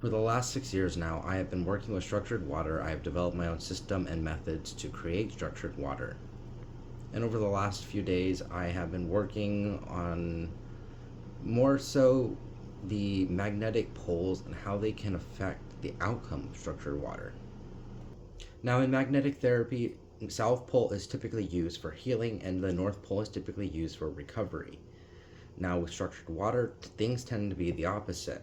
For the last 6 years now, I have been working with structured water. I have developed my own system and methods to create structured water. And over the last few days, I have been working on more so the magnetic poles and how they can affect the outcome of structured water. Now, in magnetic therapy, South Pole is typically used for healing and the North Pole is typically used for recovery. Now, with structured water, things tend to be the opposite.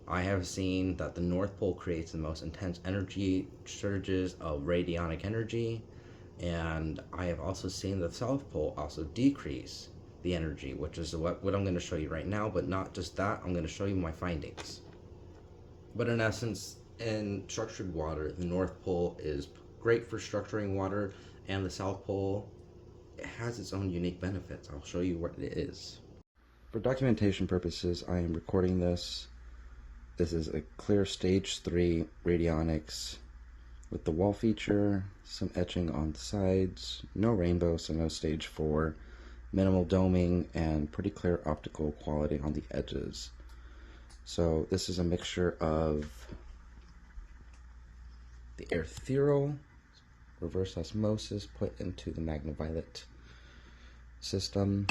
I have seen that the North Pole creates the most intense energy surges of radionic energy, and I have also seen the South Pole also decrease the energy, which is what I'm going to show you right now. But not just that, I'm going to show you my findings. But in essence, in structured water, the North Pole is great for structuring water, and the South Pole, it has its own unique benefits. I'll show you what it is. For documentation purposes, I am recording this. This is a clear stage 3 radionics with the wall feature, some etching on the sides, no rainbow, so no stage 4, minimal doming, and pretty clear optical quality on the edges. So this is a mixture of the ethereal reverse osmosis put into the magnaviolet system.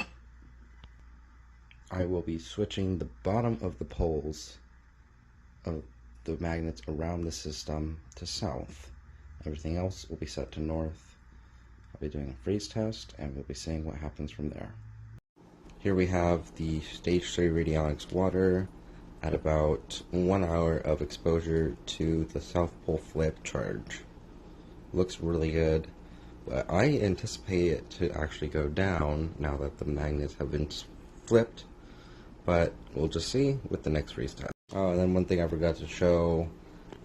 I will be switching the bottom of the poles of the magnets around the system to south. Everything else will be set to north. I'll be doing a freeze test and we'll be seeing what happens from there. Here we have the stage 3 radionics water at about 1 hour of exposure to the South Pole flip charge. Looks really good, but I anticipate it to actually go down now that the magnets have been flipped, but we'll just see with the next freeze test. Oh, and then one thing I forgot to show,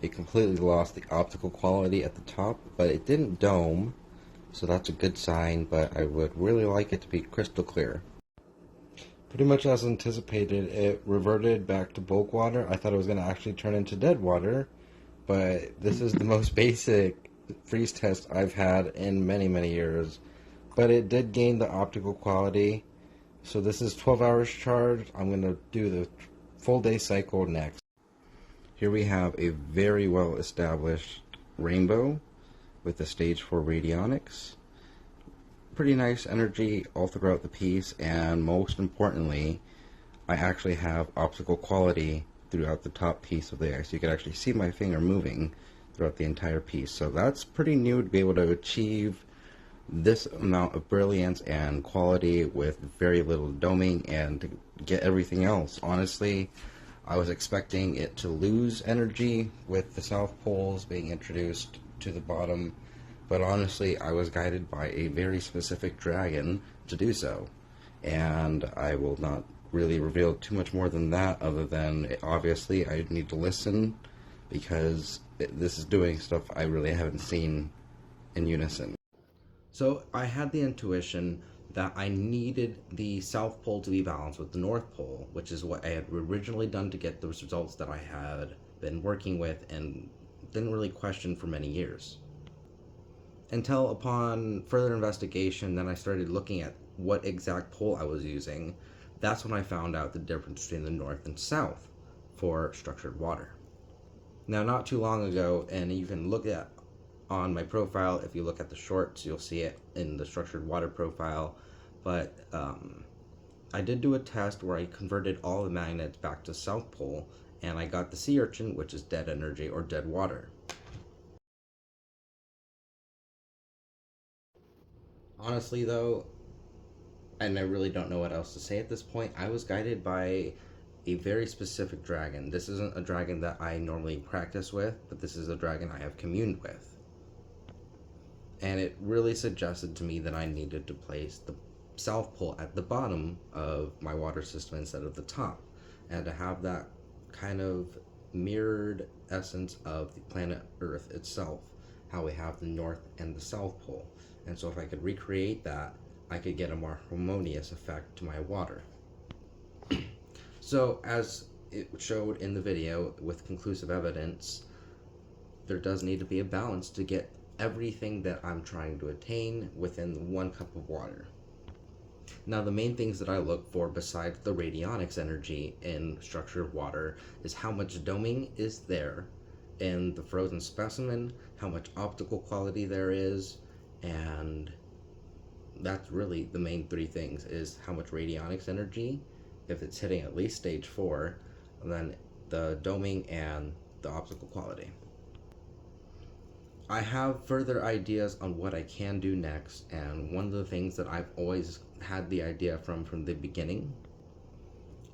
it completely lost the optical quality at the top, but it didn't dome, so that's a good sign, but I would really like it to be crystal clear. Pretty much as anticipated, it reverted back to bulk water. I thought it was going to actually turn into dead water, but this is the most basic freeze test I've had in many years. But it did gain the optical quality, so this is 12 hours charged. I'm going to do the full day cycle next. Here we have a very well established rainbow with the stage 4 radionics. Pretty nice energy all throughout the piece, and most importantly, I actually have optical quality throughout the top piece of the eye, so you can actually see my finger moving throughout the entire piece. So that's pretty new to be able to achieve this amount of brilliance and quality with very little doming and to get everything else. Honestly, I was expecting it to lose energy with the South Poles being introduced to the bottom, but honestly, I was guided by a very specific dragon to do so, and I will not really reveal too much more than that, other than obviously I need to listen, because this is doing stuff I really haven't seen in unison. So I had the intuition that I needed the South Pole to be balanced with the North Pole, which is what I had originally done to get those results that I had been working with and didn't really question for many years. Until upon further investigation, then I started looking at what exact pole I was using. That's when I found out the difference between the North and South for structured water. Now, not too long ago, and you can look at on my profile, if you look at the shorts, you'll see it in the structured water profile, but I did do a test where I converted all the magnets back to South Pole, and I got the sea urchin, which is dead energy or dead water. Honestly though, and I really don't know what else to say at this point, I was guided by a very specific dragon. This isn't a dragon that I normally practice with, but this is a dragon I have communed with. And it really suggested to me that I needed to place the South Pole at the bottom of my water system instead of the top, and to have that kind of mirrored essence of the planet Earth itself, how we have the North and the South Pole. And so if I could recreate that, I could get a more harmonious effect to my water. So as it showed in the video with conclusive evidence, there does need to be a balance to get everything that I'm trying to attain within 1 cup of water. Now, the main things that I look for besides the radionics energy in structured water is how much doming is there in the frozen specimen, how much optical quality there is, and that's really the main three things: is how much radionics energy, if it's hitting at least stage 4, and then the doming and the optical quality. I have further ideas on what I can do next, and one of the things that I've always had the idea from the beginning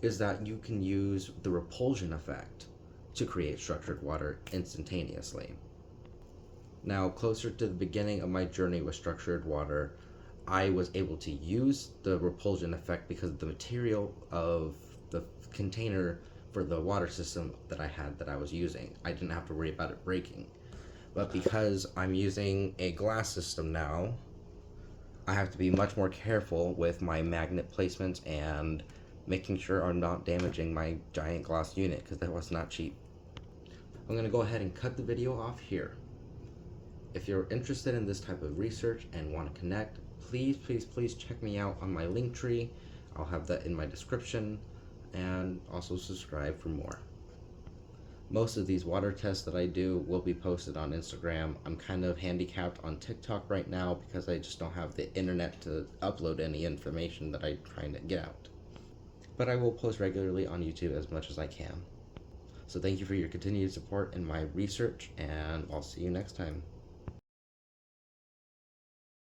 is that you can use the repulsion effect to create structured water instantaneously. Now, closer to the beginning of my journey with structured water, I was able to use the repulsion effect because of the material of the container for the water system that I was using. I didn't have to worry about it breaking. But because I'm using a glass system now, I have to be much more careful with my magnet placements and making sure I'm not damaging my giant glass unit, because that was not cheap. I'm going to go ahead and cut the video off here. If you're interested in this type of research and want to connect, please check me out on my link tree. I'll have that in my description, and also subscribe for more. Most of these water tests that I do will be posted on Instagram. I'm kind of handicapped on TikTok right now because I just don't have the internet to upload any information that I'm trying to get out. But I will post regularly on YouTube as much as I can. So thank you for your continued support in my research, and I'll see you next time.